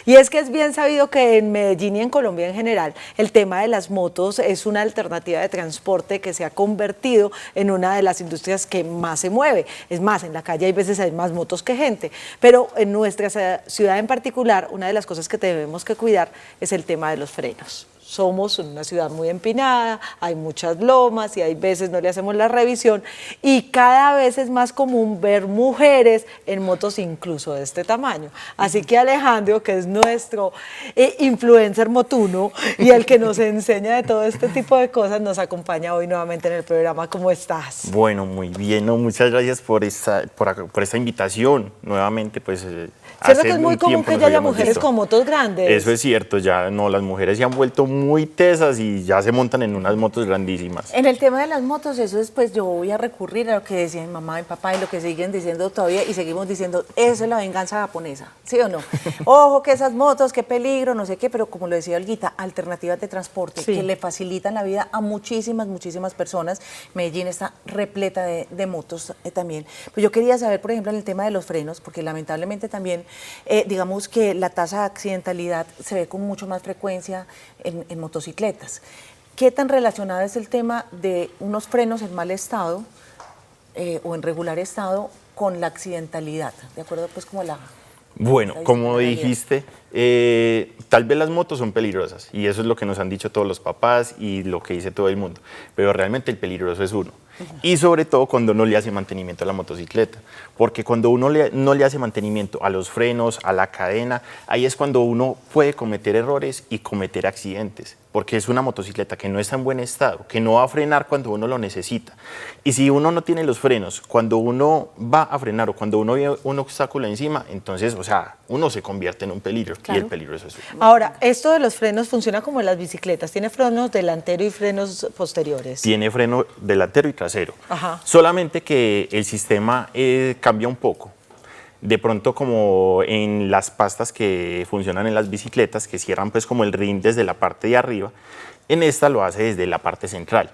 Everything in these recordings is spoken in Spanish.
Y es que es bien sabido que en Medellín y en Colombia en general el tema de las motos es una alternativa de transporte que se ha convertido en una de las industrias que más se mueve. Es más, en la calle hay veces hay más motos que gente, pero en nuestra ciudad en particular una de las cosas que tenemos que cuidar es el tema de los frenos. Somos una ciudad muy empinada, hay muchas lomas y hay veces no le hacemos la revisión y cada vez es más común ver mujeres en motos incluso de este tamaño. Así que Alejandro, que es nuestro influencer motuno y el que nos enseña de todo este tipo de cosas, nos acompaña hoy nuevamente en el programa. ¿Cómo estás? Bueno, muy bien, ¿no? Muchas gracias por esta invitación. Nuevamente, pues ¿Cierto que es muy común que ya haya mujeres con motos grandes? Eso es cierto, ya no, las mujeres se han vuelto muy tesas y ya se montan en unas motos grandísimas. En el tema de las motos, eso es, pues yo voy a recurrir a lo que decían mi mamá y mi papá y lo que siguen diciendo todavía y seguimos diciendo, eso es la venganza japonesa, ¿sí o no? Ojo que esas motos, qué peligro, no sé qué, pero como lo decía Olguita, alternativas de transporte que le facilitan la vida a muchísimas personas. Medellín está repleta de motos también. Pues yo quería saber, por ejemplo, en el tema de los frenos, porque lamentablemente también digamos que la tasa de accidentalidad se ve con mucho más frecuencia en motocicletas. ¿Qué tan relacionado es el tema de unos frenos en mal estado o en regular estado con la accidentalidad? De acuerdo, pues, como la... Bueno, como dijiste, tal vez las motos son peligrosas y eso es lo que nos han dicho todos los papás y lo que dice todo el mundo, pero realmente el peligroso es uno. Y sobre todo cuando no le hace mantenimiento a la motocicleta, porque cuando uno no le hace mantenimiento a los frenos, a la cadena, ahí es cuando uno puede cometer errores y cometer accidentes, porque es una motocicleta que no está en buen estado, que no va a frenar cuando uno lo necesita. Y si uno no tiene los frenos, cuando uno va a frenar o cuando uno ve un obstáculo encima, entonces, o sea, uno se convierte en un peligro. Claro. Y el peligro es eso. Ahora, esto de los frenos funciona como en las bicicletas, ¿tiene frenos delantero y frenos posteriores? Tiene freno delantero y trasero. Ajá. Solamente que el sistema cambia un poco. De pronto, como en las pastas que funcionan en las bicicletas, que cierran pues como el rin desde la parte de arriba, en esta lo hace desde la parte central.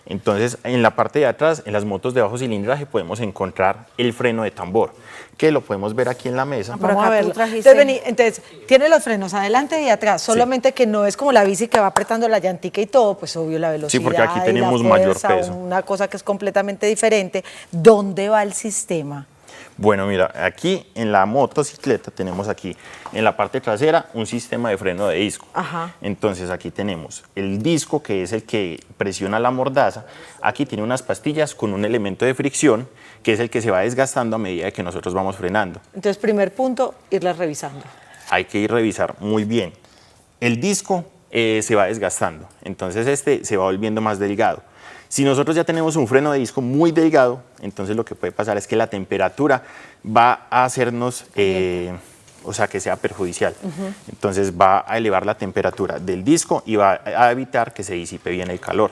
Entonces, en la parte de atrás, en las motos de bajo cilindraje, podemos encontrar el freno de tambor, que lo podemos ver aquí en la mesa. Vamos a verlo. Entonces, tiene los frenos adelante y atrás, solamente que no es como la bici que va apretando la llantica y todo, pues obvio la velocidad. Sí, porque aquí tenemos la fuerza, mayor peso. Una cosa que es completamente diferente. ¿Dónde va el sistema? Bueno, mira, aquí en la motocicleta tenemos aquí en la parte trasera un sistema de freno de disco. Ajá. Entonces aquí tenemos el disco, que es el que presiona la mordaza. Aquí tiene unas pastillas con un elemento de fricción, que es el que se va desgastando a medida que nosotros vamos frenando. Entonces, primer punto, irlas revisando. Hay que revisar muy bien. El disco se va desgastando, entonces este se va volviendo más delgado. Si nosotros ya tenemos un freno de disco muy delgado, entonces lo que puede pasar es que la temperatura va a hacernos, o sea, que sea perjudicial. Entonces va a elevar la temperatura del disco y va a evitar que se disipe bien el calor.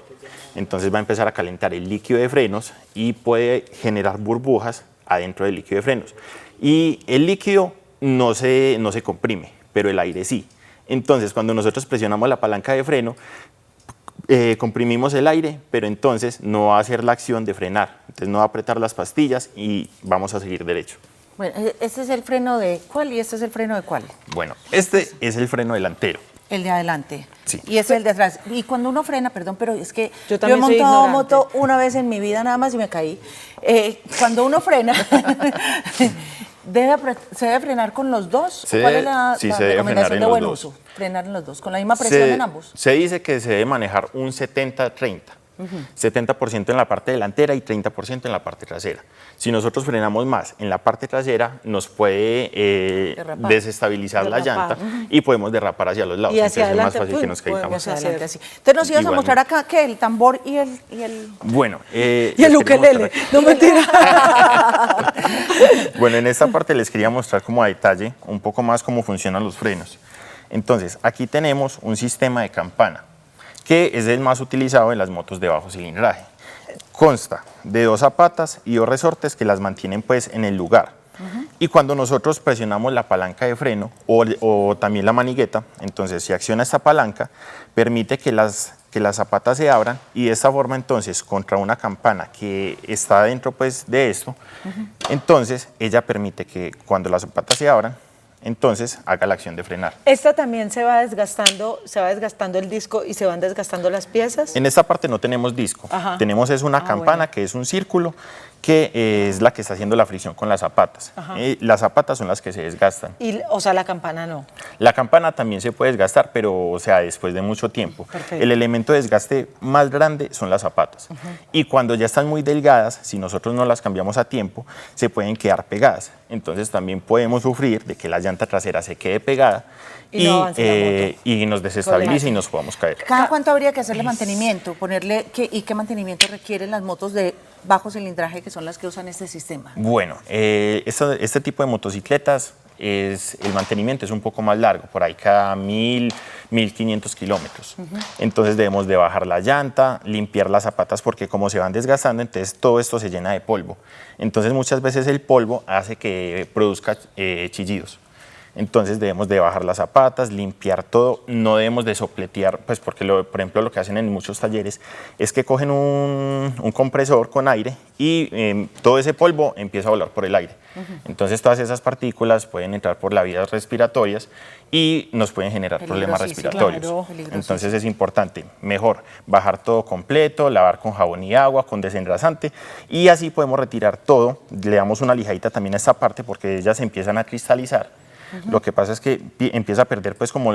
Entonces va a empezar a calentar el líquido de frenos y puede generar burbujas adentro del líquido de frenos. Y el líquido no se comprime, pero el aire sí. Entonces, cuando nosotros presionamos la palanca de freno, comprimimos el aire, pero entonces no va a hacer la acción de frenar. Entonces no va a apretar las pastillas y vamos a seguir derecho. Bueno, ¿este es el freno de cuál y este es el freno de cuál? Bueno, este es el freno delantero. El de adelante. Sí. Y este es el de atrás. Y cuando uno frena, perdón, pero es que yo he también soy montado ignorante. moto una vez en mi vida nada más y me caí. Cuando uno frena, ¿se debe frenar con los dos? ¿Cuál es la recomendación de buen uso? Frenar en los dos, con la misma presión en ambos. Se dice que se debe manejar un 70-30. 70% en la parte delantera y 30% en la parte trasera. Si nosotros frenamos más en la parte trasera, nos puede desestabilizar la llanta y podemos derrapar hacia los lados. Y hacia entonces adelante, es más fácil que nos caigamos. Hacia adelante, así. Entonces nos ibas a mostrar acá que el tambor y el... Bueno, y el ukelele, no mentira. Bueno, en esta parte les quería mostrar como a detalle un poco más cómo funcionan los frenos. Entonces, aquí tenemos un sistema de campana, que es el más utilizado en las motos de bajo cilindraje. Consta de 2 zapatas y 2 resortes que las mantienen pues en el lugar. Y cuando nosotros presionamos la palanca de freno o también la manigueta, entonces si acciona esta palanca, permite que las zapatas se abran y de esta forma entonces contra una campana que está dentro pues de esto, entonces ella permite que cuando las zapatas se abran, entonces haga la acción de frenar. ¿Esta también se va desgastando el disco y se van desgastando las piezas? En esta parte no tenemos disco, Ajá. tenemos es una campana bueno. que es un círculo que es la que está haciendo la fricción con las zapatas. Las zapatas son las que se desgastan. O sea, la campana no. La campana también se puede desgastar, pero o sea, después de mucho tiempo. Perfecto. El elemento de desgaste más grande son las zapatas. Y cuando ya están muy delgadas, si nosotros no las cambiamos a tiempo, se pueden quedar pegadas. Entonces también podemos sufrir de que la llanta trasera se quede pegada Y no avance la moto. y nos desestabilice y nos podamos caer. ¿Cada cuánto habría que hacerle mantenimiento? ¿Y qué mantenimiento requieren las motos de bajo cilindraje que son las que usan este sistema? Bueno, este tipo de motocicletas, el mantenimiento es un poco más largo, por ahí cada 1.500 kilómetros. Entonces debemos de bajar la llanta, limpiar las zapatas porque como se van desgastando, entonces todo esto se llena de polvo. Entonces muchas veces el polvo hace que produzca chillidos. Entonces debemos de bajar las zapatas, limpiar todo, no debemos de sopletear, pues porque por ejemplo lo que hacen en muchos talleres es que cogen un compresor con aire y todo ese polvo empieza a volar por el aire. Entonces todas esas partículas pueden entrar por las vías respiratorias y nos pueden generar problemas respiratorios. Claro. Entonces es importante, mejor bajar todo completo, lavar con jabón y agua, con desengrasante y así podemos retirar todo. Le damos una lijadita también a esta parte porque ellas se empiezan a cristalizar. Lo que pasa es que empieza a perder pues como,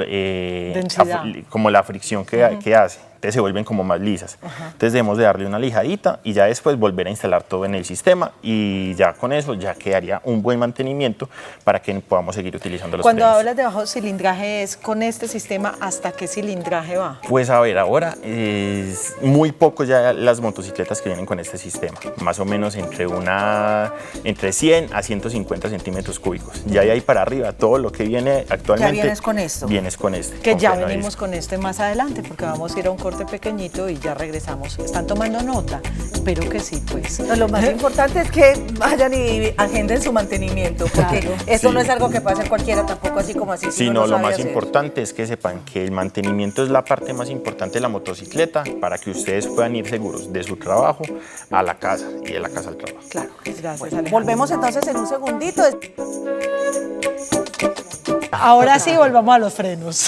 como la fricción que hace, entonces se vuelven como más lisas. Entonces debemos de darle una lijadita y ya después volver a instalar todo en el sistema y ya con eso ya quedaría un buen mantenimiento para que podamos seguir utilizando los Cuando frenos. hablas de bajo cilindraje, ¿es con este sistema hasta qué cilindraje va? Pues a ver, ahora es muy poco ya las motocicletas que vienen con este sistema, más o menos entre 100 a 150 centímetros cúbicos. Ya de ahí para arriba, todo lo que viene actualmente... Ya vienes con esto. Vienes con este. Que con ya freno de venimos disco. con este más adelante, porque vamos a ir a un corte pequeñito y ya regresamos. ¿Están tomando nota? Espero que sí, pues. No, lo más importante es que vayan y agenden su mantenimiento, porque Claro. esto Sí. no es algo que pase cualquiera, tampoco así como así. si Sí, uno no, lo sabe más hacer. importante es que sepan que el mantenimiento es la parte más importante de la motocicleta para que ustedes puedan ir seguros de su trabajo a la casa y de la casa al trabajo. Claro. Gracias, Bueno, Alejandro. volvemos entonces en un segundito. Ahora sí volvamos a los frenos.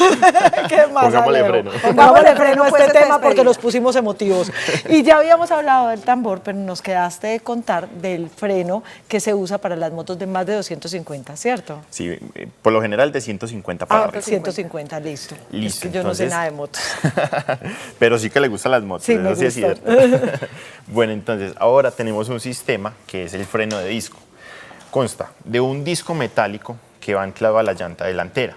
¿Qué más, Pongámosle Alejo? freno. Pongámosle freno a pues, este esta tema porque despedida. los pusimos emotivos. Y ya habíamos hablado del tambor, pero nos quedaste de contar del freno que se usa para las motos de más de 250, ¿cierto? Sí, por lo general de 150 para arriba. 150, listo. Listo, Es que yo no sé entonces- nada de motos. Pero sí que le gustan las motos, Sí, me eso sí es gustan. cierto. Bueno, entonces ahora tenemos un sistema que es el freno de disco. Consta de un disco metálico que va anclado a la llanta delantera.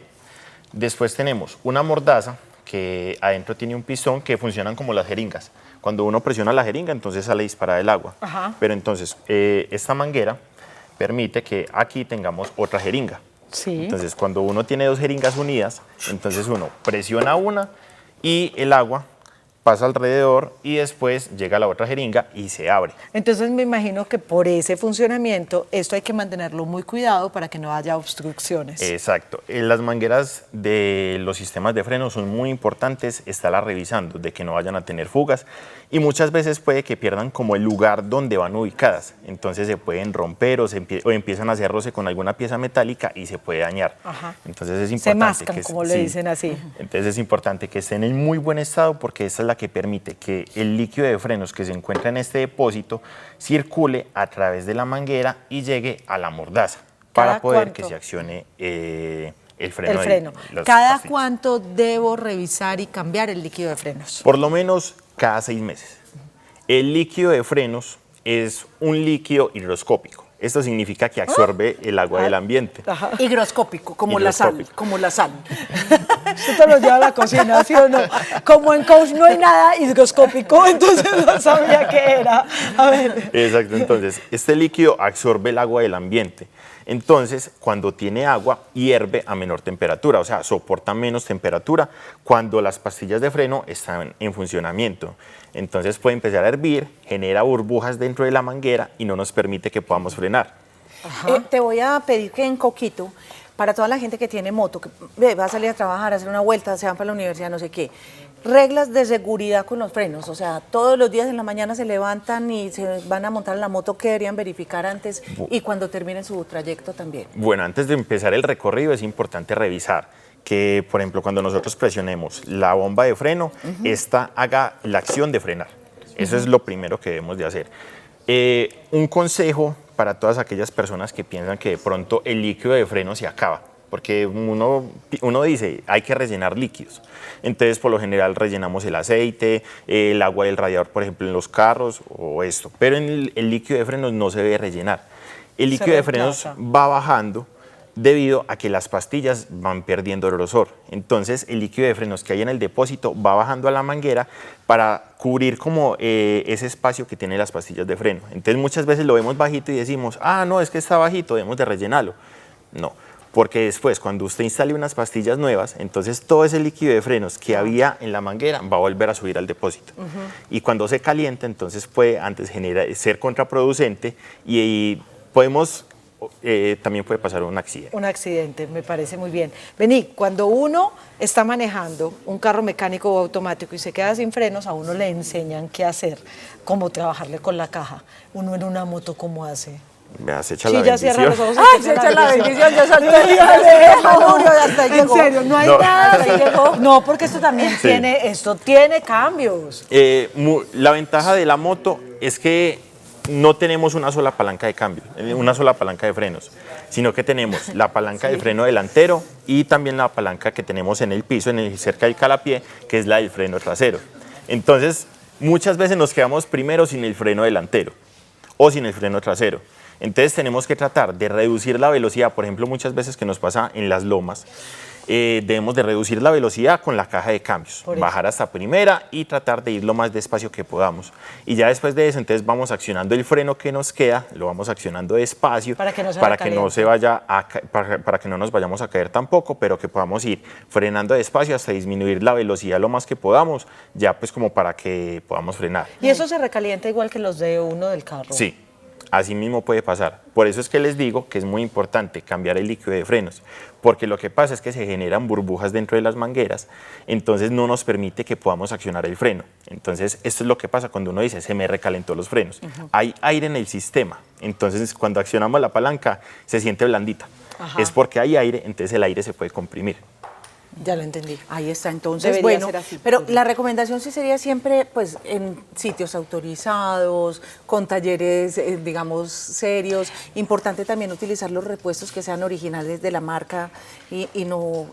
Después tenemos una mordaza que adentro tiene un pistón que funcionan como las jeringas. Cuando uno presiona la jeringa, entonces sale disparada el agua. Ajá. Pero entonces, esta manguera permite que aquí tengamos otra jeringa. Sí. Entonces, cuando uno tiene dos jeringas unidas, entonces uno presiona una y el agua pasa alrededor y después llega a la otra jeringa y se abre. Entonces me imagino que por ese funcionamiento esto hay que mantenerlo muy cuidado para que no haya obstrucciones. Exacto. Las mangueras de los sistemas de freno son muy importantes estarlas revisando, de que no vayan a tener fugas y muchas veces puede que pierdan como el lugar donde van ubicadas. Entonces se pueden romper o empiezan a hacer roce con alguna pieza metálica y se puede dañar. Ajá. Entonces es Se importante mascan, que como le dicen así. Entonces es importante que estén en muy buen estado porque esta es la que permite que el líquido de frenos que se encuentra en este depósito circule a través de la manguera y llegue a la mordaza para ¿Cada poder cuánto? que se accione el freno. El freno. las ¿Cada pastillas. cuánto debo revisar y cambiar el líquido de frenos? Por lo menos cada 6 meses. El líquido de frenos es un líquido higroscópico. Esto significa que absorbe el agua del ambiente. Higroscópico, como Higroscópico. la sal. Esto te lo lleva a la cocina, ¿sí o no? Como en Coach no hay nada higroscópico, entonces no sabía qué era. A ver. Exacto, entonces este líquido absorbe el agua del ambiente. Entonces, cuando tiene agua, hierve a menor temperatura, o sea, soporta menos temperatura cuando las pastillas de freno están en funcionamiento. Entonces puede empezar a hervir, genera burbujas dentro de la manguera y no nos permite que podamos frenar. Te voy a pedir que en Coquito, para toda la gente que tiene moto, que va a salir a trabajar, a hacer una vuelta, se van para la universidad, no sé qué, reglas de seguridad con los frenos, o sea, todos los días en la mañana se levantan y se van a montar en la moto, ¿qué deberían verificar antes y cuando terminen su trayecto también? Bueno, antes de empezar el recorrido es importante revisar que, por ejemplo, cuando nosotros presionemos la bomba de freno, esta haga la acción de frenar. Eso es lo primero que debemos de hacer. Un consejo para todas aquellas personas que piensan que de pronto el líquido de freno se acaba, porque uno dice, hay que rellenar líquidos. Entonces, por lo general, rellenamos el aceite, el agua del radiador, por ejemplo, en los carros o esto. Pero en el líquido de frenos no se debe rellenar. El líquido de frenos va bajando debido a que las pastillas van perdiendo grosor. Entonces, el líquido de frenos que hay en el depósito va bajando a la manguera para cubrir como ese espacio que tienen las pastillas de freno. Entonces, muchas veces lo vemos bajito y decimos, ah, no, es que está bajito, debemos de rellenarlo. No. Porque después, cuando usted instale unas pastillas nuevas, entonces todo ese líquido de frenos que había en la manguera va a volver a subir al depósito. Y cuando se calienta, entonces puede antes ser contraproducente y podemos, también puede pasar un accidente. Un accidente, me parece muy bien. Vení, cuando uno está manejando un carro mecánico o automático y se queda sin frenos, a uno le enseñan qué hacer, cómo trabajarle con la caja. Uno en una moto, ¿cómo hace? Vea, se echa Sí, la ya bendición. cierra los ojos. ¡Ay, se echa la bendición! Yo solté el manubrio y hasta ahí En llegó. serio, no hay nada. Hasta ahí llegó. No, porque esto también tiene cambios. La ventaja de la moto es que no tenemos una sola palanca de cambio, una sola palanca de frenos, sino que tenemos la palanca del freno delantero y también la palanca que tenemos en el piso, cerca del calapié, que es la del freno trasero. Entonces, muchas veces nos quedamos primero sin el freno delantero o sin el freno trasero. Entonces tenemos que tratar de reducir la velocidad, por ejemplo, muchas veces que nos pasa en las lomas, debemos de reducir la velocidad con la caja de cambios, bajar hasta primera y tratar de ir lo más despacio que podamos. Y ya después de eso, entonces vamos accionando el freno que nos queda, lo vamos accionando despacio para que no nos vayamos a caer tampoco, pero que podamos ir frenando despacio hasta disminuir la velocidad lo más que podamos, ya pues como para que podamos frenar. ¿Y eso se recalienta igual que los de uno del carro? Sí. Así mismo puede pasar. Por eso es que les digo que es muy importante cambiar el líquido de frenos, porque lo que pasa es que se generan burbujas dentro de las mangueras, entonces no nos permite que podamos accionar el freno. Entonces, esto es lo que pasa cuando uno dice, se me recalentó los frenos. Hay aire en el sistema, entonces cuando accionamos la palanca se siente blandita. Es porque hay aire, entonces el aire se puede comprimir. Ya lo entendí. Ahí está, entonces, Debería bueno, ser así, pero la recomendación sí sería siempre, pues, en sitios autorizados, con talleres, digamos, serios. Importante también utilizar los repuestos que sean originales de la marca y no,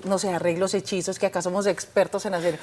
no sé, arreglos hechizos, que acá somos expertos en hacer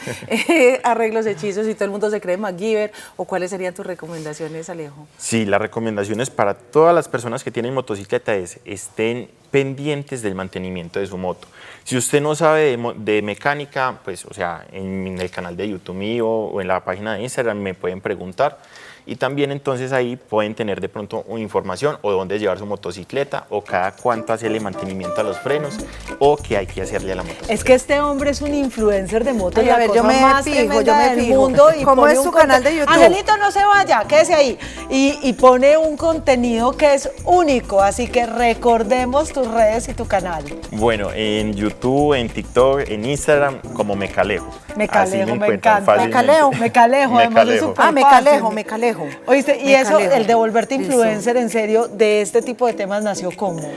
arreglos hechizos y todo el mundo se cree MacGyver. ¿O cuáles serían tus recomendaciones, Alejo? Sí, las recomendaciones para todas las personas que tienen motocicleta es estén pendientes del mantenimiento de su moto. Si usted no sabe de mecánica, pues, o sea, en el canal de YouTube mío o en la página de Instagram me pueden preguntar y también entonces ahí pueden tener de pronto una información o dónde llevar su motocicleta o cada cuánto hacerle mantenimiento a los frenos o qué hay que hacerle a la motocicleta. Es que este hombre es un influencer de motos, Ay, a ver, yo me fijo. del mundo. Y ¿Cómo pone es un su canal de YouTube? Angelito, no se vaya, quédese ahí. Y pone un contenido que es único, así que recordemos tus redes y tu canal. Bueno, en YouTube, en TikTok, en Instagram, como Mecalejo. Mecalejo, me encanta. Mecalejo. Mecalejo, además es súper fácil. Mecalejo. Oíste, y eso, Mecalejo. el de volverte Listo. influencer, en serio, de este tipo de temas nació ¿cómo?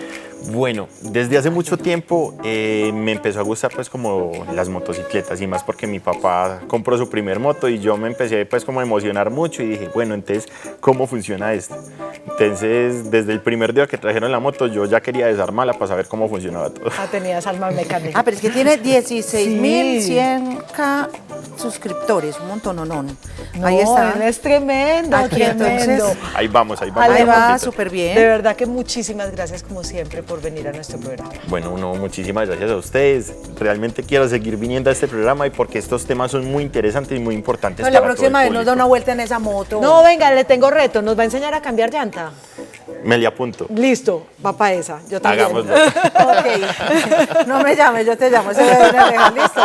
Bueno, desde hace mucho tiempo me empezó a gustar pues como las motocicletas y más porque mi papá compró su primer moto y yo me empecé pues como a emocionar mucho y dije, bueno, entonces, ¿cómo funciona esto? Entonces, desde el primer día que trajeron la moto, yo ya quería desarmarla para saber cómo funcionaba todo. Ah, tenías alma mecánica. Pero es que tiene 16.100K suscriptores, un montón, no. Ahí está. Él es tremendo, Aquí, tremendo. entonces, Ahí vamos. Ahí va poquito. súper bien. De verdad que muchísimas gracias como siempre por venir a nuestro programa. Bueno, muchísimas gracias a ustedes. Realmente quiero seguir viniendo a este programa y porque estos temas son muy interesantes y muy importantes la para próxima todo el vez nos da público. una vuelta en esa moto. No, venga, le tengo reto, nos va a enseñar a cambiar llanta. Me le apunto. Listo, va para esa, yo también. Hagámoslo. Ok. No me llames, yo te llamo. Ese debe de dejar listo.